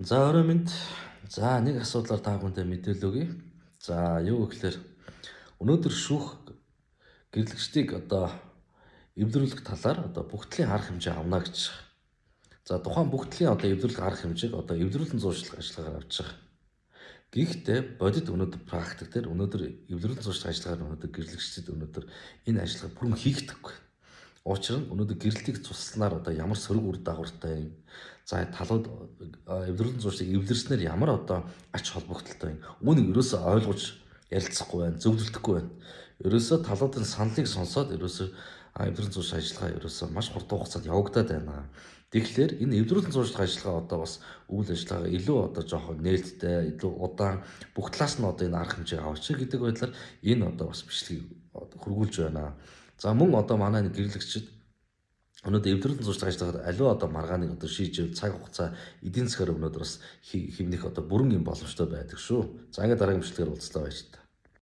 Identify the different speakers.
Speaker 1: За орой минь. За нэг асуудлаар та бүхэндээ мэдээлэл өгье. За юу гэхээр өнөөдөр шүүх гэрлэгчдийг эвдрүүлэх талаар бүх төрлийн арга хэмжээ авна гэж байна. За тухайн бүх төрлийн эвдрүүлэх арга хэмжээг эвдрүүлэн зуршлах ажиллагаар авч байгаа. Гэхдээ бодит өнөөдөр практик дээр өнөөдөр эвдрүүлэн зуршлах ажиллагаар өнөөдөр гэрлэгчдэд өнөөдөр энэ ажиллагаа бүрэн хийгдэхгүй. Учир нь өнөөдөр гэрэлтийг цусласнаар ямар сөрөг үр дагавартай юм. За талууд эвдрүүлэн зуршлыг эвлэрснээр ямар ач холбогдолтой юм. Үүнийг ерөөсөө ойлгож ярилцахгүй байна, зөвлөлдөхгүй байна. Ерөөсөө талуудын саналыг сонсоод ерөөсөө эвдрүүлэн зуршлах ажиллагаа ерөөсөө маш хурдан хугацаанд явагдаад байна. Тэгэхээр энэ эвдрүүлэн зуршлах ажиллагаа бас үйл ажиллагаа илүү жоохон нээлттэй, илүү удаан бүх талаас нь энэ арга хэмжээг аваач гэдэг байдлаар энэ бас бичлэгийг хөргүүлж байна. За мөн манай нэг гэрлэгчид өнөөдөр эвдрүүлэн зуршлах ажиллагаад аливаа маргааныг шийдэж цаг хугацаа эдийн засгаар өнөөдөр бас хэмнэх бүрэн юм боломжтой байдаг шүү. За ингээд дараагийн бичлэгээр уулзлаа байж та.